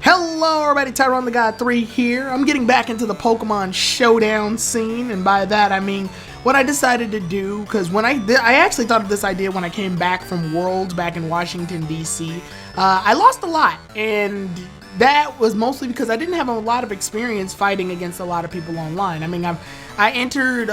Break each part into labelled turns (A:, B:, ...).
A: Hello everybody, Tajri the God 3 here. I'm getting back into the Pokemon Showdown scene, and by that I mean what I decided to do, because when I actually thought of this idea when I came back from Worlds back in Washington, D.C. I lost a lot, and that was mostly because I didn't have a lot of experience fighting against a lot of people online. I mean, I entered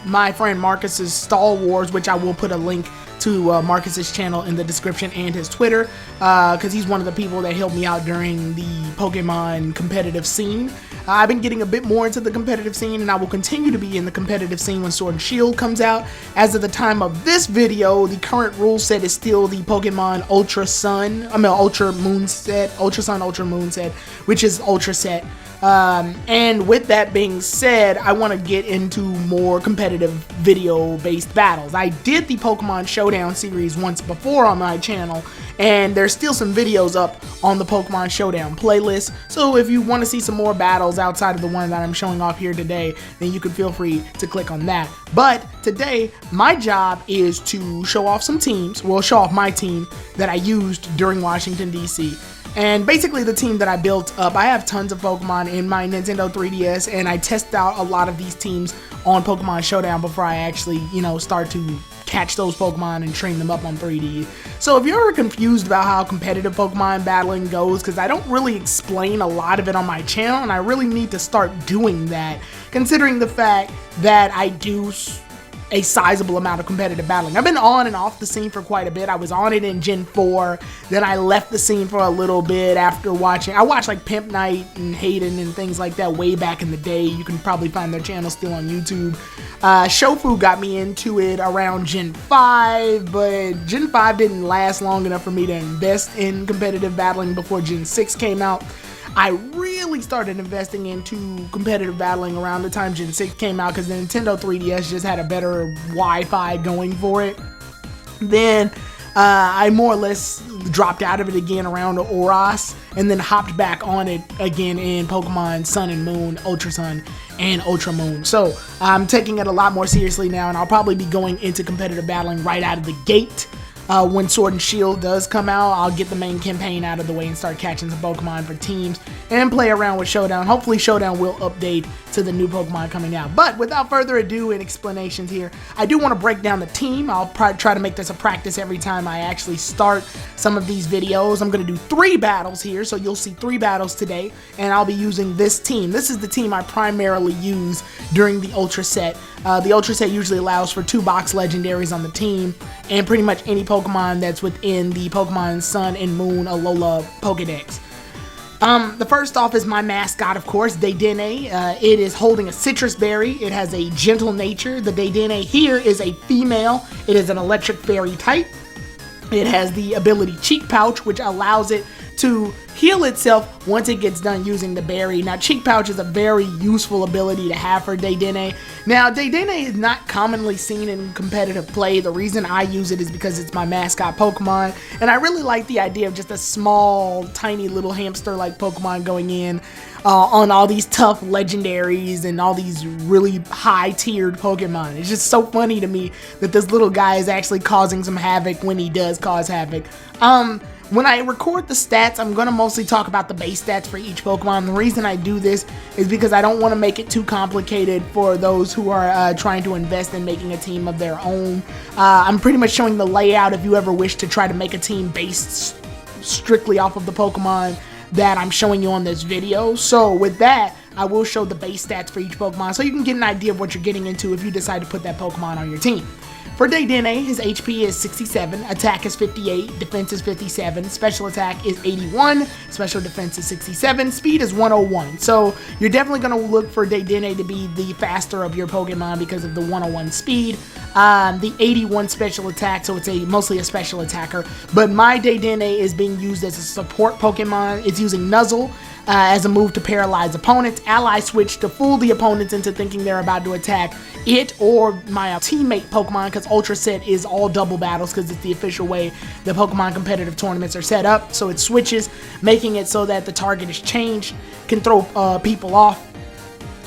A: my friend Marcus's Stall Wars, which I will put a link to Marcus's channel in the description and his Twitter, because he's one of the people that helped me out during the Pokemon competitive scene. I've been getting a bit more into the competitive scene, and I will continue to be in the competitive scene when Sword and Shield comes out. As of the time of this video, the current rule set is still the Pokemon Ultra Moon set, Ultra Sun, Ultra Moon set, which is Ultra set. And with that being said, I want to get into more competitive video-based battles. I did the Pokemon Showdown series once before on my channel, and there's still some videos up on the Pokemon Showdown playlist. So if you want to see some more battles outside of the one that I'm showing off here today, then you can feel free to click on that. But today, my job is to show off some teams, well, show off my team that I used during Washington, D.C. And basically the team that I built up, I have tons of Pokemon in my Nintendo 3DS, and I test out a lot of these teams on Pokemon Showdown before I actually, start to catch those Pokemon and train them up on 3D. So if you're ever confused about how competitive Pokemon battling goes, because I don't really explain a lot of it on my channel, and I really need to start doing that, considering the fact that I do a sizable amount of competitive battling. I've been on and off the scene for quite a bit. I was on it in Gen 4, then I left the scene for a little bit after watching. I watched like Pimp Night and Hayden and things like that way back in the day. You can probably find their channel still on YouTube. ShoPro got me into it around Gen 5, but Gen 5 didn't last long enough for me to invest in competitive battling before Gen 6 came out. I really started investing into competitive battling around the time Gen 6 came out, because the Nintendo 3DS just had a better Wi-Fi going for it. Then I more or less dropped out of it again around Oras, and then hopped back on it again in Pokemon Sun and Moon, Ultra Sun, and Ultra Moon. So I'm taking it a lot more seriously now, and I'll probably be going into competitive battling right out of the gate. When Sword and Shield does come out, I'll get the main campaign out of the way and start catching some Pokemon for teams and play around with Showdown. Hopefully Showdown will update to the new Pokemon coming out. But without further ado and explanations here, I do want to break down the team. I'll probably try to make this a practice every time I actually start some of these videos. I'm going to do 3 battles here, so you'll see 3 battles today, and I'll be using this team. This is the team I primarily use during the Ultra set. The Ultra set usually allows for 2 box legendaries on the team, and pretty much any Pokemon that's within the Pokemon Sun and Moon Alola Pokedex. The first off is my mascot, of course, Dedenne. It is holding a citrus berry. It has a gentle nature. The Dedenne here is a female. It is an electric fairy type. It has the ability Cheek Pouch, which allows it to heal itself once it gets done using the berry. Now, Cheek Pouch is a very useful ability to have for Dedenne. Now, Dedenne is not commonly seen in competitive play. The reason I use it is because it's my mascot Pokemon, and I really like the idea of just a small, tiny little hamster-like Pokemon going in on all these tough legendaries and all these really high-tiered Pokemon. It's just so funny to me that this little guy is actually causing some havoc when he does cause havoc. When I record the stats, I'm going to mostly talk about the base stats for each Pokemon. The reason I do this is because I don't want to make it too complicated for those who are trying to invest in making a team of their own. I'm pretty much showing the layout if you ever wish to try to make a team based strictly off of the Pokemon that I'm showing you on this video. So with that, I will show the base stats for each Pokemon so you can get an idea of what you're getting into if you decide to put that Pokemon on your team. For Dedenne, his HP is 67, attack is 58, defense is 57, special attack is 81, special defense is 67, speed is 101. So you're definitely going to look for Dedenne to be the faster of your Pokemon because of the 101 speed. The 81 special attack, so it's mostly a special attacker. But my Dedenne is being used as a support Pokemon. It's using Nuzzle as a move to paralyze opponents. Ally switch to fool the opponents into thinking they're about to attack it or my teammate Pokemon, because Ultra Set is all double battles because it's the official way the Pokemon competitive tournaments are set up. So it switches, making it so that the target is changed, can throw people off.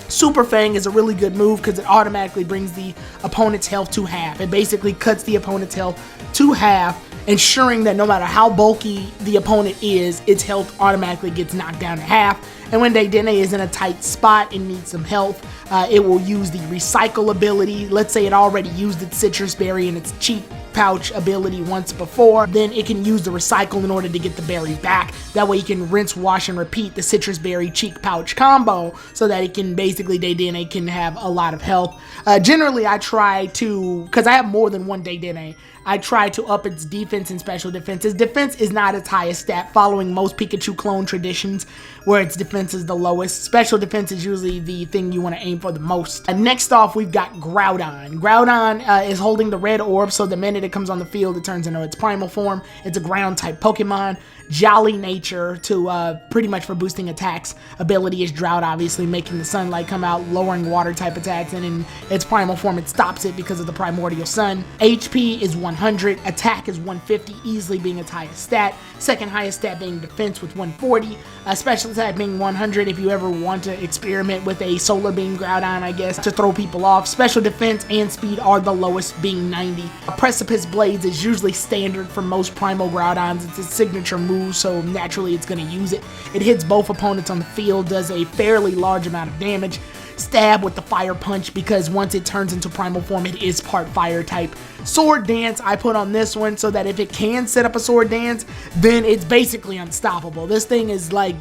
A: Super Fang is a really good move because it automatically brings the opponent's health to half. It basically cuts the opponent's health to half ensuring that no matter how bulky the opponent is, its health automatically gets knocked down to half. And when Dedenne is in a tight spot and needs some health, it will use the recycle ability. Let's say it already used its citrus berry and its cheek pouch ability once before, then it can use the recycle in order to get the berry back. That way you can rinse, wash, and repeat the citrus berry cheek pouch combo so that it can basically, Dedenne can have a lot of health. Generally, I try to, because I have more than one Dedenne, I try to up its defense and special defense. Its defense is not its highest stat, following most Pikachu clone traditions where its defense is the lowest. Special defense is usually the thing you want to aim for the most. Next off, we've got Groudon. Groudon is holding the red orb, so the minute it comes on the field, it turns into its primal form. It's a ground type Pokemon. Jolly nature to pretty much for boosting attacks. Ability is Drought, obviously, making the sunlight come out, lowering water type attacks, and in its primal form it stops it because of the primordial sun. HP is 100, attack is 150, easily being its highest stat. Second highest stat being defense with 140, special attack being 100 if you ever want to experiment with a solar beam Groudon, I guess, to throw people off. Special defense and speed are the lowest, being 90. Precipice Blades is usually standard for most primal Groudons. It's its signature move, so naturally it's going to use it. It hits both opponents on the field, does a fairly large amount of damage. Stab with the fire punch, because once it turns into primal form, it is part fire type. Sword Dance I put on this one so that if it can set up a Sword Dance, then it's basically unstoppable. This thing is like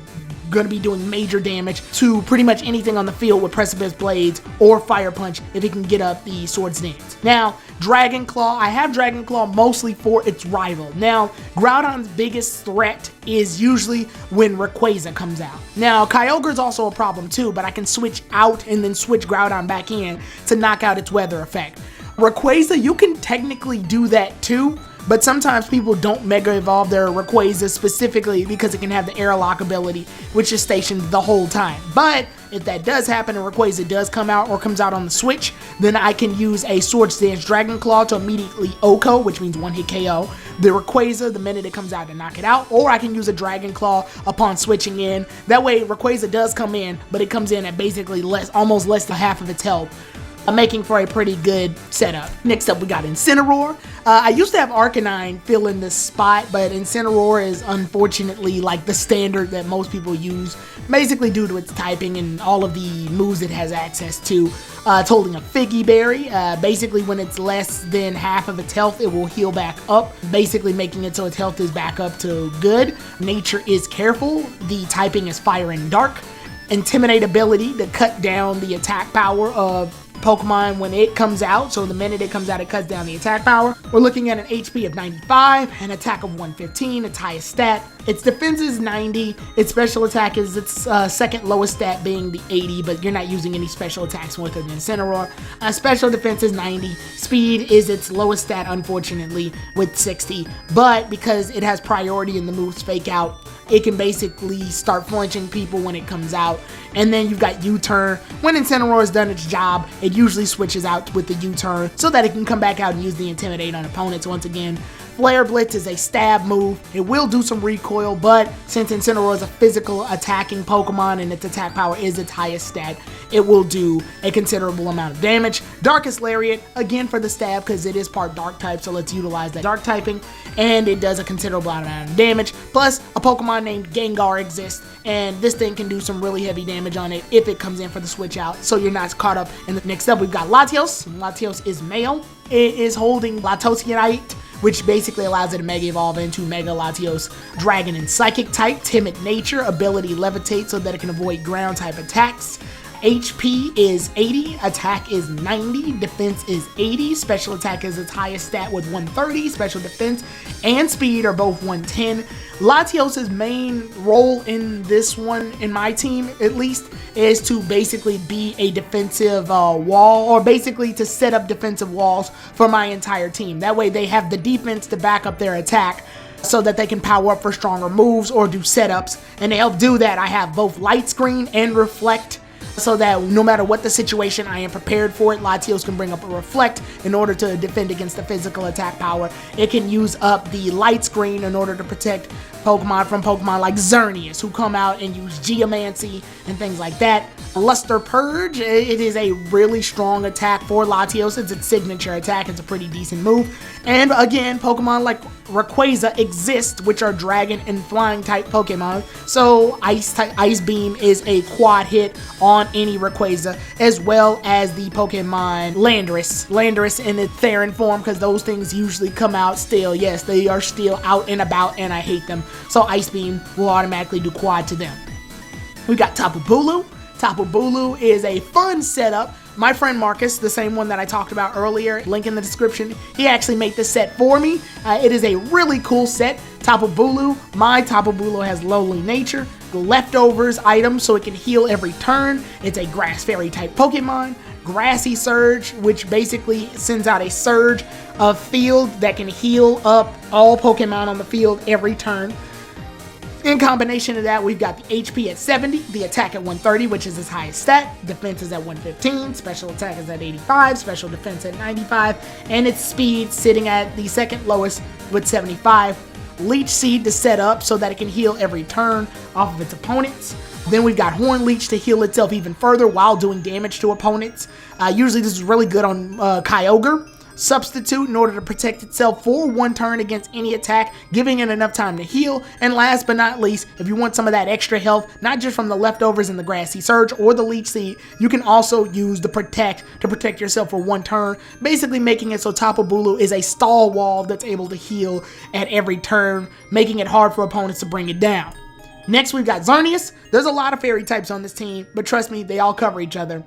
A: going to be doing major damage to pretty much anything on the field with Precipice Blades or Fire Punch if it can get up the Sword Dance. Now, Dragon Claw, I have Dragon Claw mostly for its rival. Now, Groudon's biggest threat is usually when Rayquaza comes out. Now, Kyogre's also a problem too, but I can switch out and then switch Groudon back in to knock out its weather effect. Rayquaza, you can technically do that too, but sometimes people don't Mega Evolve their Rayquaza specifically because it can have the Airlock ability, which is stationed the whole time. But if that does happen and Rayquaza does come out or comes out on the Switch, then I can use a Swords Dance Dragon Claw to immediately OHKO, which means one-hit KO, the Rayquaza the minute it comes out to knock it out, or I can use a Dragon Claw upon switching in. That way Rayquaza does come in, but it comes in at basically almost less than half of its health, making for a pretty good setup. Next up, we got Incineroar. I used to have Arcanine fill in this spot, but Incineroar is unfortunately like the standard that most people use, basically due to its typing and all of the moves it has access to. It's holding a Figgy Berry. Basically, when it's less than half of its health, it will heal back up, basically making it so its health is back up to good. Nature is Careful. The typing is Fire and Dark. Intimidate ability to cut down the attack power of Pokemon when it comes out, so the minute it comes out it cuts down the attack power. We're looking at an HP of 95, an attack of 115, its highest stat. Its defense is 90, its special attack is its second lowest stat being the 80, but you're not using any special attacks with it than Incineroar. Special defense is 90, speed is its lowest stat unfortunately with 60, but because it has priority in the moves Fake Out, it can basically start flinching people when it comes out. And then you've got U-Turn. When Incineroar has done its job, it usually switches out with the U-Turn so that it can come back out and use the Intimidate on opponents once again. Flare Blitz is a stab move. It will do some recoil, but since Incineroar is a physical attacking Pokemon and its attack power is its highest stat, it will do a considerable amount of damage. Darkest Lariat, again for the stab because it is part dark type, so let's utilize that dark typing, and it does a considerable amount of damage. Plus, a Pokemon named Gengar exists, and this thing can do some really heavy damage on it if it comes in for the switch out, so you're not caught up. And next up, we've got Latios. Latios is male. It is holding Latosianite, which basically allows it to Mega Evolve into Mega Latios. Dragon and Psychic type, Timid Nature, ability Levitate so that it can avoid ground type attacks. HP is 80, attack is 90, defense is 80, special attack is its highest stat with 130, special defense and speed are both 110. Latios' main role in this one, in my team at least, is to basically be a defensive wall, or basically to set up defensive walls for my entire team. That way they have the defense to back up their attack so that they can power up for stronger moves or do setups. And to help do that, I have both Light Screen and Reflect, so that no matter what the situation, I am prepared for it. Latios can bring up a Reflect in order to defend against the physical attack power. It can use up the Light Screen in order to protect Pokemon from Pokemon like Xerneas, who come out and use Geomancy and things like that. Luster Purge, it is a really strong attack for Latios. It's its signature attack. It's a pretty decent move. And again, Pokemon like Rayquaza exist, which are dragon and flying type Pokemon. So Ice Beam is a quad hit on any Rayquaza, as well as the Pokemon Landorus. Landorus in its Theron form, because those things usually come out still. Yes, they are still out and about, and I hate them. So Ice Beam will automatically do quad to them. We got Tapu Bulu. Tapu Bulu is a fun setup. My friend Marcus, the same one that I talked about earlier, link in the description, he actually made this set for me. It is a really cool set. Tapu Bulu, my Tapu Bulu has lowly nature, leftovers item so it can heal every turn. It's a grass fairy type Pokemon. Grassy Surge, which basically sends out a surge of field that can heal up all Pokemon on the field every turn. In combination of that, we've got the HP at 70, the attack at 130, which is its highest stat, defense is at 115, special attack is at 85, special defense at 95, and its speed sitting at the second lowest with 75. Leech Seed to set up so that it can heal every turn off of its opponents. Then we've got Horn Leech to heal itself even further while doing damage to opponents. Usually this is really good on Kyogre. Substitute in order to protect itself for one turn against any attack, giving it enough time to heal. And last but not least, if you want some of that extra health, not just from the leftovers in the Grassy Surge or the Leech Seed, you can also use the Protect to protect yourself for one turn, basically making it so Tapu Bulu is a stall wall that's able to heal at every turn, making it hard for opponents to bring it down. Next, we've got Xerneas. There's a lot of fairy types on this team, but trust me, they all cover each other.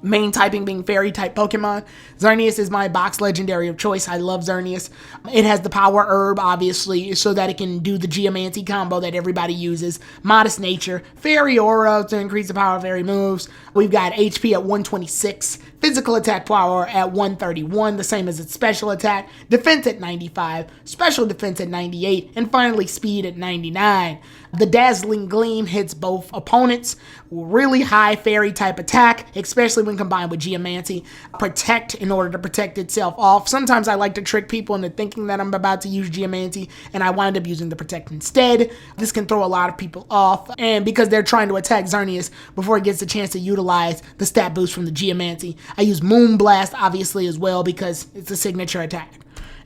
A: Main typing being fairy type Pokemon. Xerneas is my box legendary of choice. I love Xerneas. It has the power herb, obviously, so that it can do the Geomancy combo that everybody uses. Modest nature, fairy aura to increase the power of fairy moves. We've got HP at 126, physical attack power at 131, the same as its special attack, defense at 95, special defense at 98, and finally speed at 99. The Dazzling Gleam hits both opponents. Really high fairy type attack, especially when combined with Geomancy. Protect in order to protect itself off. Sometimes I like to trick people into thinking that I'm about to use Geomancy, and I wind up using the Protect instead. This can throw a lot of people off, and because they're trying to attack Xerneas before it gets a chance to utilize the stat boost from the Geomancy. I use Moonblast, obviously, as well, because it's a signature attack.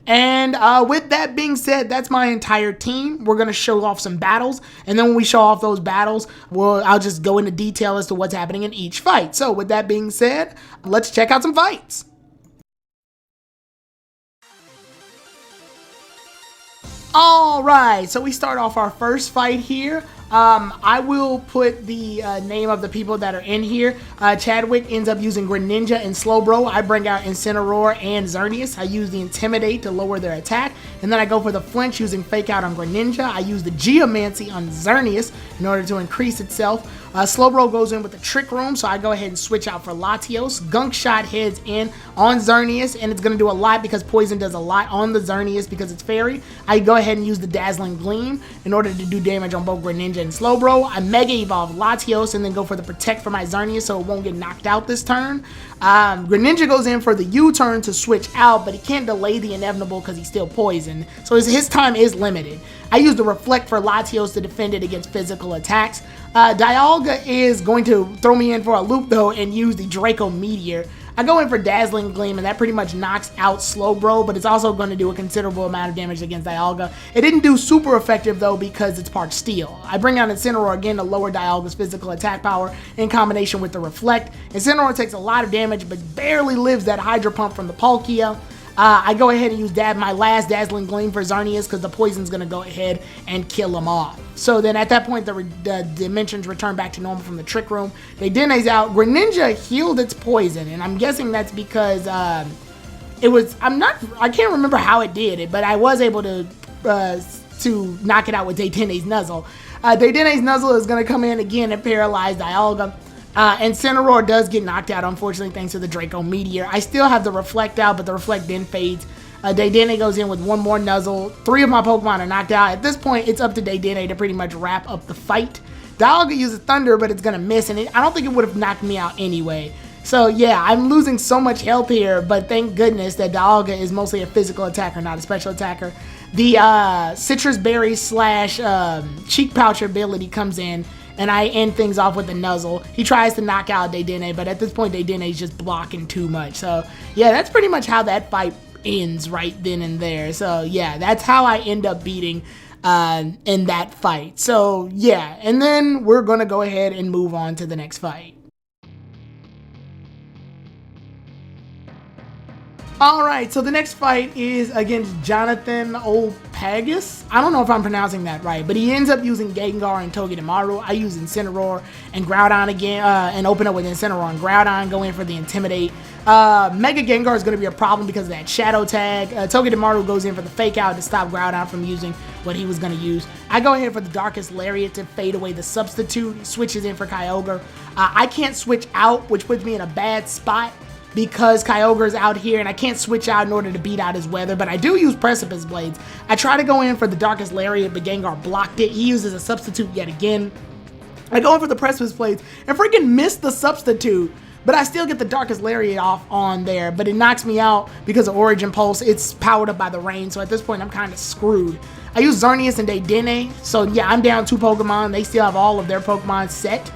A: And with that being said, that's my entire team. We're going to show off some battles, and then when we show off those battles, I'll just go into detail as to what's happening in each fight. So with that being said, let's check out some fights. Alright, so we start off our first fight here. I will put the name of the people that are in here. Chadwick ends up using Greninja and Slowbro. I bring out Incineroar and Xerneas. I use the Intimidate to lower their attack. And then I go for the Flinch using Fake Out on Greninja. I use the Geomancy on Xerneas in order to increase itself. Slowbro goes in with the Trick Room, so I go ahead and switch out for Latios. Gunk Shot heads in on Xerneas, and it's going to do a lot because Poison does a lot on the Xerneas because it's Fairy. I go ahead and use the Dazzling Gleam in order to do damage on both Greninja and Slowbro. I Mega Evolve Latios and then go for the Protect for my Xerneas so it won't get knocked out this turn. Greninja goes in for the U-turn to switch out, but he can't delay the inevitable because he's still poisoned, so his time is limited. I use the Reflect for Latios to defend it against physical attacks. Dialga is going to throw me in for a loop though and use the Draco Meteor. I go in for Dazzling Gleam, and that pretty much knocks out Slowbro, but it's also going to do a considerable amount of damage against Dialga. It didn't do super effective, though, because it's part Steel. I bring out Incineroar again to lower Dialga's physical attack power in combination with the Reflect. Incineroar takes a lot of damage, but barely lives that Hydro Pump from the Palkia. I go ahead and use my last Dazzling Gleam for Xerneas because the Poison's going to go ahead and kill him off. So then at that point, the dimensions return back to normal from the Trick Room. Dedene's out. Greninja healed its Poison, and I'm guessing that's because I can't remember how it did it, but I was able to knock it out with Dedene's Nuzzle. Dedene's Nuzzle is going to come in again and paralyze Dialga. Incineroar does get knocked out, unfortunately, thanks to the Draco Meteor. I still have the Reflect out, but the Reflect then fades. Dedenne goes in with one more Nuzzle. 3 of my Pokemon are knocked out. At this point, it's up to Dedenne to pretty much wrap up the fight. Dialga uses Thunder, but it's going to miss, and I don't think it would have knocked me out anyway. So yeah, I'm losing so much health here, but thank goodness that Dialga is mostly a physical attacker, not a special attacker. the citrus berry slash cheek pouch ability comes in, and I end things off with the nuzzle. He tries to knock out Dedenne, but at this point Dedenne's just blocking too much. So yeah, that's pretty much how that fight ends right then and there. So yeah, that's how I end up beating in that fight. So yeah, and then we're gonna go ahead and move on to the next fight. Alright, so the next fight is against Jonathan Opagus. I don't know if I'm pronouncing that right, but he ends up using Gengar and Togedemaru. I use Incineroar and Groudon again, and open up with Incineroar and Groudon, go in for the Intimidate. Mega Gengar is going to be a problem because of that Shadow Tag. Togedemaru goes in for the Fake Out to stop Groudon from using what he was going to use. I go ahead for the Darkest Lariat to fade away the Substitute. He switches in for Kyogre. I can't switch out, which puts me in a bad spot, because Kyogre's out here and I can't switch out in order to beat out his weather, but I do use Precipice Blades. I try to go in for the Darkest Lariat, but Gengar blocked it. He uses a Substitute yet again. I go in for the Precipice Blades and freaking miss the Substitute, but I still get the Darkest Lariat off on there, but it knocks me out because of Origin Pulse. It's powered up by the rain, so at this point I'm kind of screwed. I use Xerneas and Dedenne, so yeah, I'm down 2 Pokemon. They still have all of their Pokemon set.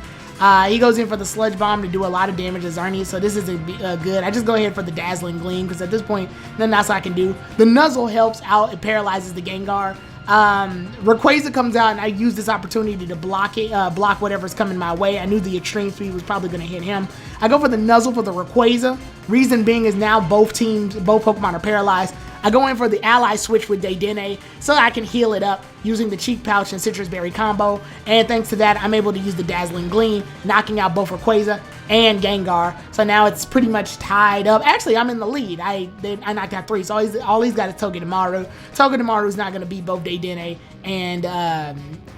A: He goes in for the Sludge Bomb to do a lot of damage to Xerneas, so this isn't good. I just go ahead for the Dazzling Gleam, because at this point, nothing else I can do. The Nuzzle helps out. It paralyzes the Gengar. Rayquaza comes out, and I use this opportunity to block it, block whatever's coming my way. I knew the Extreme Speed was probably going to hit him. I go for the Nuzzle for the Rayquaza. Reason being is now both Pokemon are paralyzed. I go in for the Ally Switch with Dedenne so I can heal it up using the Cheek Pouch and Citrus Berry combo, and thanks to that, I'm able to use the Dazzling Gleam, knocking out both Rayquaza and Gengar. So now it's pretty much tied up. Actually, I'm in the lead. I knocked out 3, so all he's got is Togedemaru. Togedemaru's not going to beat both Dedenne and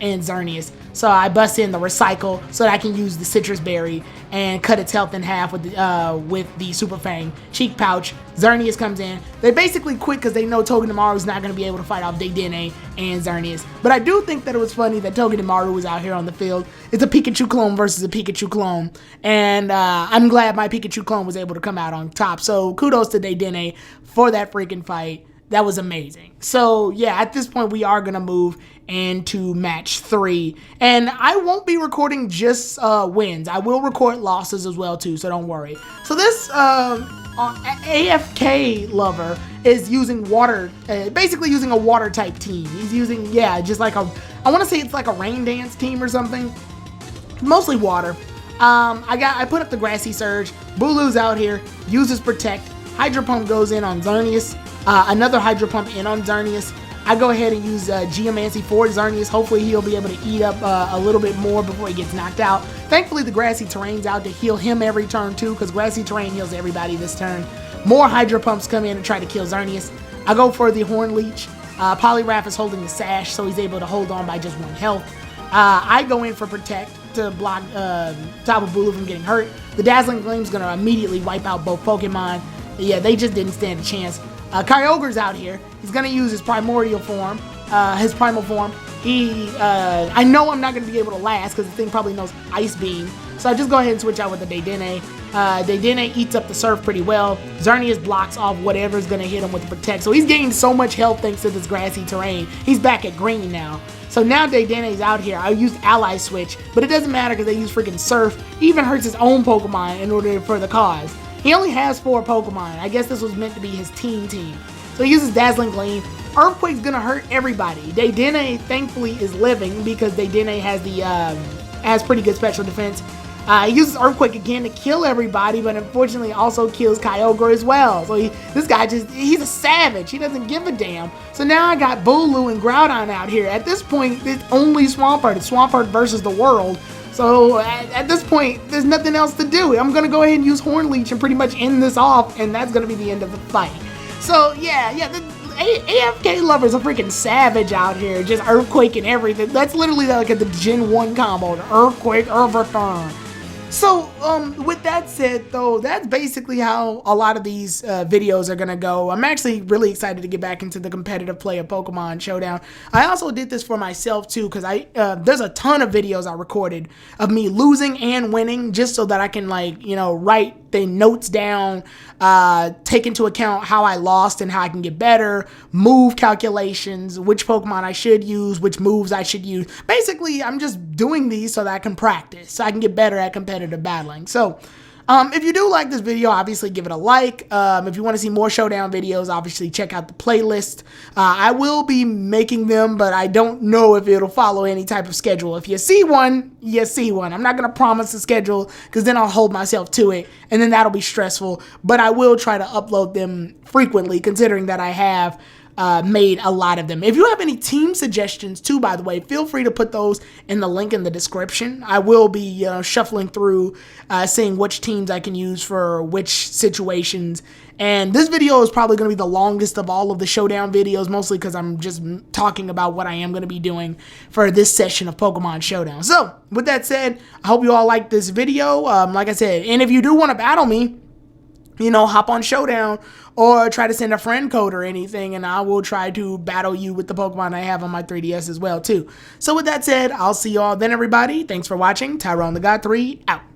A: Xerneas. So I bust in the Recycle so that I can use the Citrus Berry and cut its health in half with the Super Fang Cheek Pouch. Xerneas comes in. They basically quit because they know Togedemaru's not going to be able to fight off Dedenne and Xerneas. But I do think that it was funny that Togedemaru was out here on the field. It's a Pikachu clone versus a Pikachu clone, and I'm glad my Pikachu clone was able to come out on top. So kudos to Dedenne for that freaking fight. That was amazing. So yeah, at this point we are gonna move into match 3, and I won't be recording just wins. I will record losses as well too, so don't worry. So this AFK lover is using water, basically using a water type team. He's using, yeah, just like I want to say it's like a rain dance team or something. Mostly water. I put up the Grassy Surge. Bulu's out here, uses Protect. Hydro Pump goes in on Xerneas. Another Hydro Pump in on Xerneas. I go ahead and use Geomancy for Xerneas. Hopefully he'll be able to eat up a little bit more before he gets knocked out. Thankfully the Grassy Terrain's out to heal him every turn too, because Grassy Terrain heals everybody this turn. More Hydro Pumps come in and try to kill Xerneas. I go for the Horn Leech. Poliwrath is holding the Sash, so he's able to hold on by just 1 health. I go in for Protect to block Tapu Bulu from getting hurt. The Dazzling Gleam's going to immediately wipe out both Pokemon. Yeah, they just didn't stand a chance. Kyogre's out here. He's going to use his primal form. I know I'm not going to be able to last because the thing probably knows Ice Beam. So I just go ahead and switch out with the Dedenne. Dedenne eats up the Surf pretty well. Xerneas blocks off whatever's going to hit him with the Protect. So he's gaining so much health thanks to this Grassy Terrain. He's back at green now. So now Dedenne's out here. I used Ally Switch, but it doesn't matter because they use freaking Surf. He even hurts his own Pokemon in order for the cause. He only has 4 Pokemon. I guess this was meant to be his team. So he uses Dazzling Gleam. Earthquake's gonna hurt everybody. Dedenne thankfully is living because Dedenne has pretty good special defense. He uses Earthquake again to kill everybody, but unfortunately also kills Kyogre as well. So this guy he's a savage. He doesn't give a damn. So now I got Bulu and Groudon out here. At this point, it's only Swampert. It's Swampert versus the world. So at this point, there's nothing else to do. I'm going to go ahead and use Horn Leech and pretty much end this off, and that's going to be the end of the fight. So yeah, the AFK lovers are freaking savage out here, just Earthquake and everything. That's literally like the Gen 1 combo, the Earthquake, everything. So, with that said, though, that's basically how a lot of these videos are going to go. I'm actually really excited to get back into the competitive play of Pokemon Showdown. I also did this for myself, too, because there's a ton of videos I recorded of me losing and winning just so that I can, like, you know, write write the notes down, take into account how I lost and how I can get better, move calculations, which Pokemon I should use, which moves I should use. Basically, I'm just doing these so that I can practice, so I can get better at competitive battling. So, if you do like this video, obviously give it a like. If you want to see more Showdown videos, obviously check out the playlist. I will be making them, but I don't know if it'll follow any type of schedule. If you see one, you see one. I'm not going to promise a schedule because then I'll hold myself to it, and then that'll be stressful. But I will try to upload them frequently, considering that I have made a lot of them. If you have any team suggestions too, by the way, feel free to put those in the link in the description. I will be shuffling through, seeing which teams I can use for which situations. And this video is probably going to be the longest of all of the Showdown videos, mostly because I'm just talking about what I am going to be doing for this session of Pokemon Showdown. So, with that said, I hope you all liked this video. Like I said, and if you do want to battle me, you know, hop on Showdown or try to send a friend code or anything, and I will try to battle you with the Pokemon I have on my 3DS as well, too. So with that said, I'll see you all then, everybody. Thanks for watching. Tyrone the God 3, out.